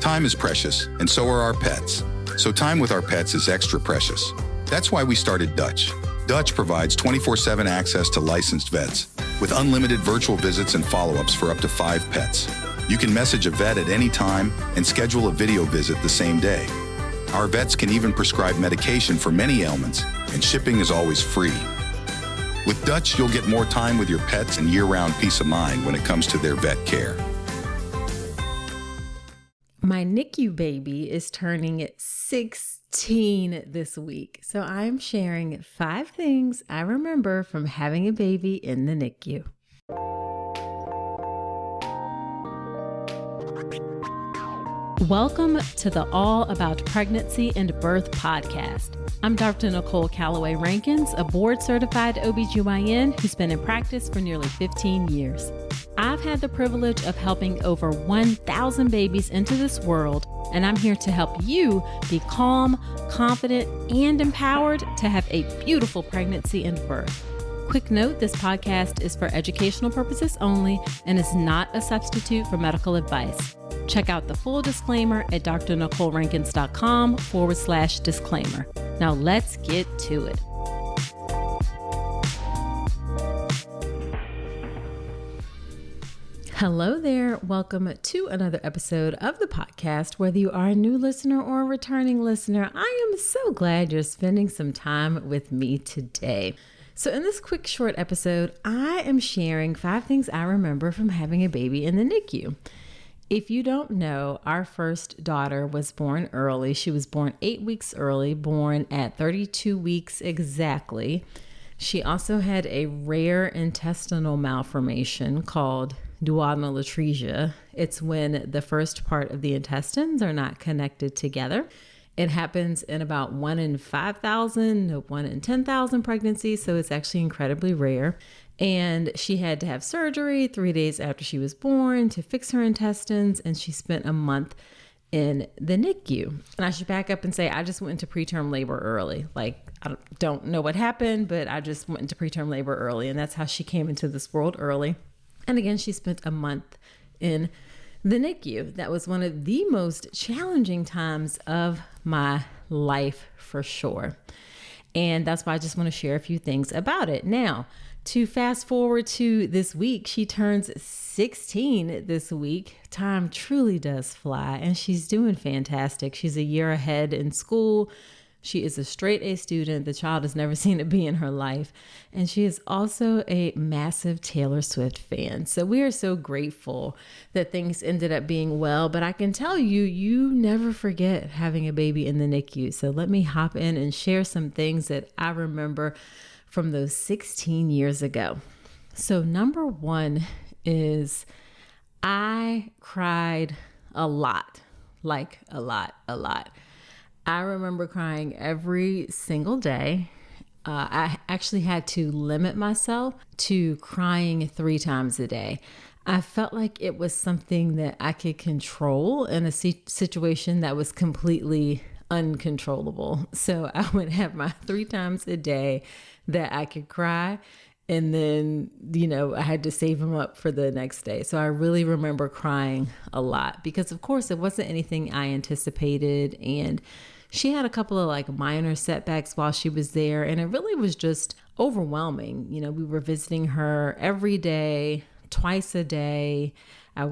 Time is precious, and so are our pets. So time with our pets is extra precious. That's why we started Dutch. Dutch provides 24/7 access to licensed vets, with unlimited virtual visits and follow-ups for up to 5 pets. You can message a vet at any time and schedule a video visit the same day. Our vets can even prescribe medication for many ailments, and shipping is always free. With Dutch, you'll get more time with your pets and year-round peace of mind when it comes to their vet care. My NICU baby is turning 16 this week, so I'm sharing 5 things I remember from having a baby in the NICU. Welcome to the All About Pregnancy and Birth podcast. I'm Dr. Nicole Calloway Rankins, a board-certified OBGYN who's been in practice for nearly 15 years. I've had the privilege of helping over 1,000 babies into this world, and I'm here to help you be calm, confident, and empowered to have a beautiful pregnancy and birth. Quick note, this podcast is for educational purposes only and is not a substitute for medical advice. Check out the full disclaimer at drnicolerankins.com/disclaimer. Now let's get to it. Hello there. Welcome to another episode of the podcast. Whether you are a new listener or a returning listener, I am so glad you're spending some time with me today. So in this quick short episode, I am sharing 5 things I remember from having a baby in the NICU. If you don't know, our first daughter was born early. She was born 8 weeks early, born at 32 weeks exactly. She also had a rare intestinal malformation called duodenal atresia. It's when the first part of the intestines are not connected together. It happens in about 1 in 5,000 to 1 in 10,000 pregnancies, so it's actually incredibly rare. And she had to have surgery 3 days after she was born to fix her intestines, and she spent a month in the NICU. And I should back up and say I just went into preterm labor early. I don't know what happened, but I just went into preterm labor early, and that's how she came into this world early. And again, she spent a month in the NICU. That was one of the most challenging times of my life for sure. And that's why I just want to share a few things about it. Now, to fast forward to this week, she turns 16 this week. Time truly does fly, and she's doing fantastic. She's a year ahead in school. She is a straight A student. The child has never seen a B in her life. And she is also a massive Taylor Swift fan. So we are so grateful that things ended up being well. But I can tell you, you never forget having a baby in the NICU. So let me hop in and share some things that I remember from those 16 years ago. So number 1 is I cried a lot, like a lot. I remember crying every single day. I actually had to limit myself to crying 3 times a day. I felt like it was something that I could control in a situation that was completely uncontrollable. So I would have my 3 times a day that I could cry. And then, I had to save them up for the next day. So I really remember crying a lot because, of course, it wasn't anything I anticipated. And she had a couple of minor setbacks while she was there. And it really was just overwhelming. We were visiting her every day, twice a day. I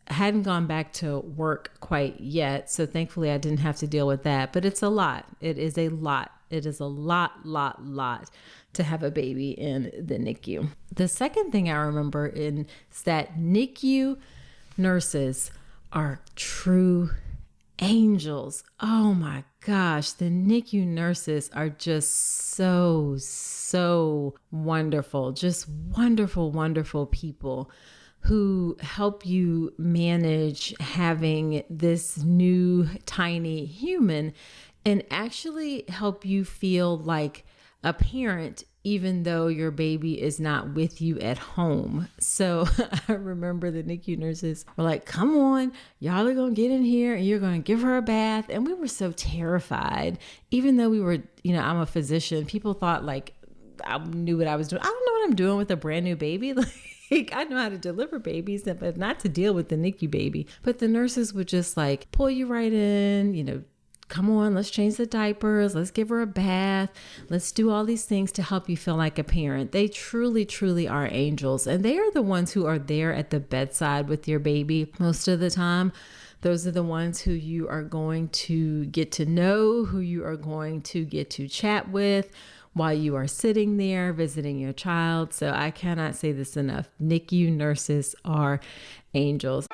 hadn't gone back to work quite yet. So thankfully I didn't have to deal with that. But it's a lot. It is a lot. It is a lot to have a baby in the NICU. The second thing I remember is that NICU nurses are true angels. Oh my gosh, the NICU nurses are just so wonderful. Just wonderful people who help you manage having this new tiny human and actually help you feel like a parent, even though your baby is not with you at home. So I remember the NICU nurses were like, come on, y'all are going to get in here and you're going to give her a bath. And we were so terrified, even though we were, I'm a physician. People thought I knew what I was doing. I don't know what I'm doing with a brand new baby. Like, I know how to deliver babies, but not to deal with the NICU baby. But the nurses would just like pull you right in, come on, let's change the diapers. Let's give her a bath. Let's do all these things to help you feel like a parent. They truly, truly are angels. And they are the ones who are there at the bedside with your baby most of the time. Those are the ones who you are going to get to know, who you are going to get to chat with while you are sitting there visiting your child. So I cannot say this enough. NICU nurses are angels.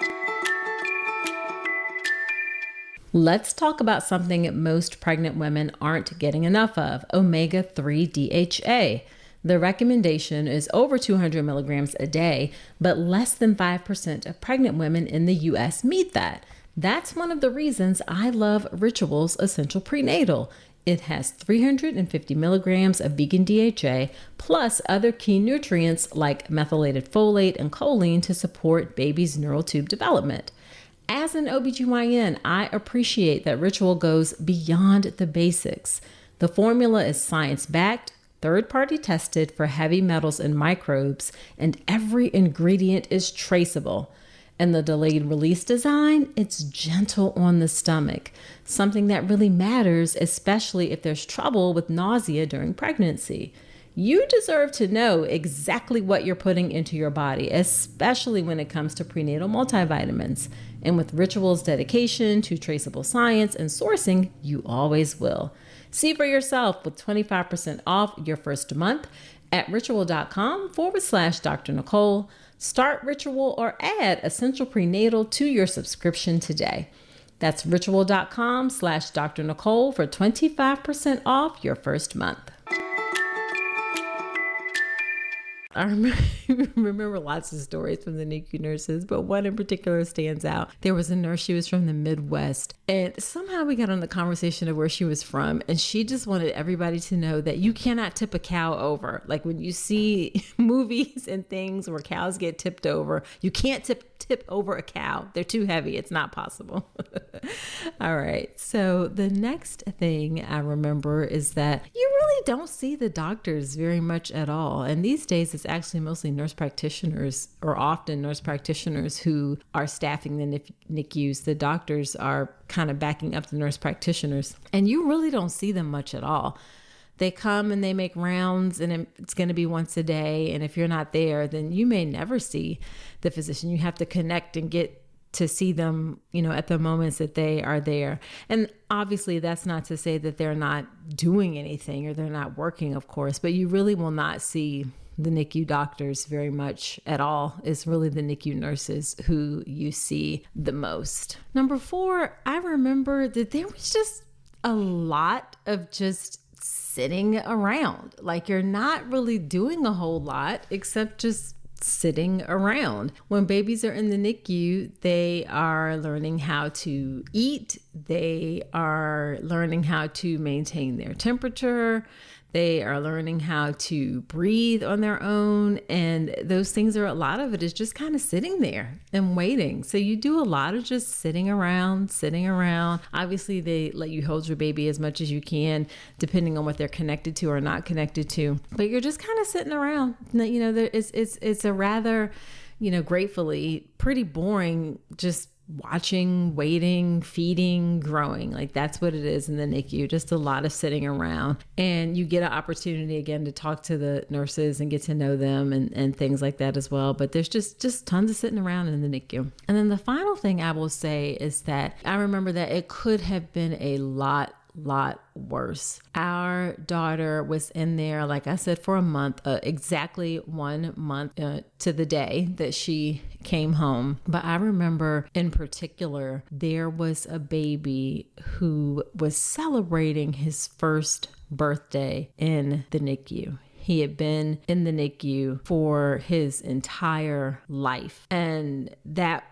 Let's talk about something most pregnant women aren't getting enough of: omega-3 DHA. The recommendation is over 200 milligrams a day, but less than 5% of pregnant women in the US meet that. That's one of the reasons I love Ritual's Essential Prenatal. It has 350 milligrams of vegan DHA, plus other key nutrients like methylated folate and choline to support baby's neural tube development. As an OBGYN, I appreciate that Ritual goes beyond the basics. The formula is science-backed, third-party tested for heavy metals and microbes, and every ingredient is traceable. And the delayed release design, it's gentle on the stomach, something that really matters, especially if there's trouble with nausea during pregnancy. You deserve to know exactly what you're putting into your body, especially when it comes to prenatal multivitamins. And with Ritual's dedication to traceable science and sourcing, you always will. See for yourself with 25% off your first month at ritual.com/Dr. Nicole. Start Ritual or add Essential Prenatal to your subscription today. That's ritual.com/Dr. Nicole for 25% off your first month. I remember lots of stories from the NICU nurses, but one in particular stands out. There was a nurse, she was from the Midwest, and somehow we got on the conversation of where she was from, and she just wanted everybody to know that you cannot tip a cow over. Like when you see movies and things where cows get tipped over, you can't tip over a cow. They're too heavy. It's not possible. All right. So the next thing I remember is that you really don't see the doctors very much at all. And these days it's actually mostly nurse practitioners, or often nurse practitioners, who are staffing the NICUs. The doctors are kind of backing up the nurse practitioners, and you really don't see them much at all. They come and they make rounds, and it's going to be once a day. And if you're not there, then you may never see the physician. You have to connect and get to see them, at the moments that they are there. And obviously that's not to say that they're not doing anything or they're not working, of course, but you really will not see the NICU doctors very much at all. It's really the NICU nurses who you see the most. Number 4, I remember that there was just a lot of just sitting around. Like, you're not really doing a whole lot except just sitting around. When babies are in the NICU, they are learning how to eat. They are learning how to maintain their temperature. They are learning how to breathe on their own. And those things a lot of it is just kind of sitting there and waiting. So you do a lot of just sitting around. Obviously, they let you hold your baby as much as you can, depending on what they're connected to or not connected to. But you're just kind of sitting around. It's a rather, gratefully pretty boring, just watching, waiting, feeding, growing. Like, that's what it is in the NICU, just a lot of sitting around. And you get an opportunity again to talk to the nurses and get to know them and things like that as well. But there's just tons of sitting around in the NICU. And then the final thing I will say is that I remember that it could have been a lot worse. Our daughter was in there, like I said, for a month, exactly 1 month to the day that she came home. But I remember in particular, there was a baby who was celebrating his first birthday in the NICU. He had been in the NICU for his entire life. And that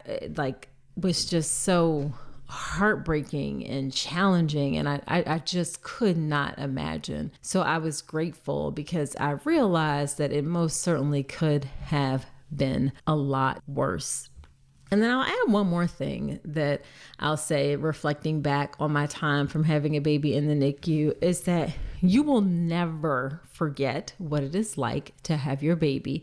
was just so heartbreaking and challenging, and I just could not imagine. So I was grateful because I realized that it most certainly could have been a lot worse. And then I'll add one more thing that I'll say, reflecting back on my time from having a baby in the NICU, is that you will never forget what it is like to have your baby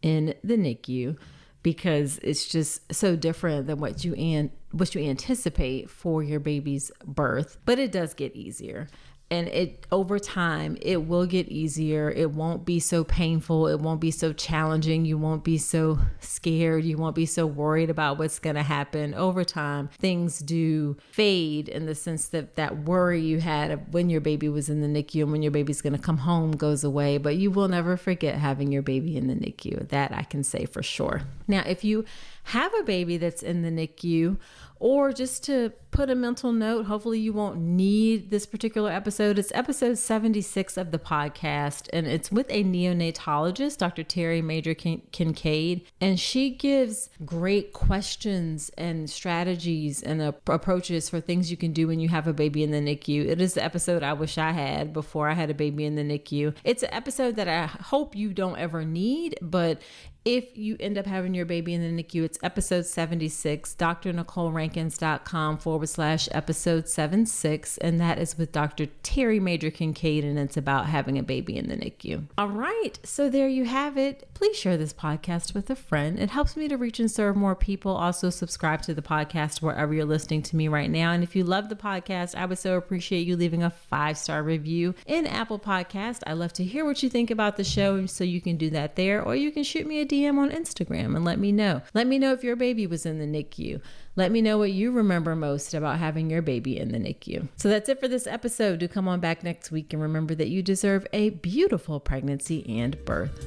in the NICU, because it's just so different than what you anticipate for your baby's birth. But it does get easier. And over time, it will get easier. It won't be so painful. It won't be so challenging. You won't be so scared. You won't be so worried about what's going to happen. Over time, things do fade in the sense that worry you had of when your baby was in the NICU and when your baby's going to come home goes away. But you will never forget having your baby in the NICU. That I can say for sure. Now, if you have a baby that's in the NICU, or just to put a mental note, hopefully you won't need this particular episode. It's episode 76 of the podcast, and it's with a neonatologist, Dr. Terry Major Kincaid, and she gives great questions and strategies and approaches for things you can do when you have a baby in the NICU. It is the episode I wish I had before I had a baby in the NICU. It's an episode that I hope you don't ever need, but if you end up having your baby in the NICU, it's episode 76, drnicolerankins.com/episode 76. And that is with Dr. Terry Major Kincaid, and it's about having a baby in the NICU. All right. So there you have it. Please share this podcast with a friend. It helps me to reach and serve more people. Also subscribe to the podcast wherever you're listening to me right now. And if you love the podcast, I would so appreciate you leaving a 5-star review in Apple Podcast. I love to hear what you think about the show. So you can do that there, or you can shoot me a DM on Instagram and let me know. Let me know if your baby was in the NICU. Let me know what you remember most about having your baby in the NICU. So that's it for this episode. Do come on back next week, and remember that you deserve a beautiful pregnancy and birth.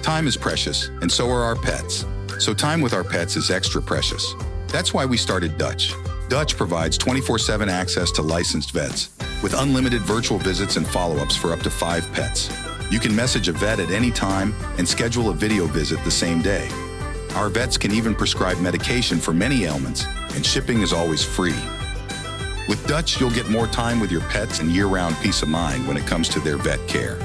Time is precious, and so are our pets. So time with our pets is extra precious. That's why we started Dutch. Dutch provides 24/7 access to licensed vets with unlimited virtual visits and follow-ups for up to 5 pets. You can message a vet at any time and schedule a video visit the same day. Our vets can even prescribe medication for many ailments, and shipping is always free. With Dutch, you'll get more time with your pets and year-round peace of mind when it comes to their vet care.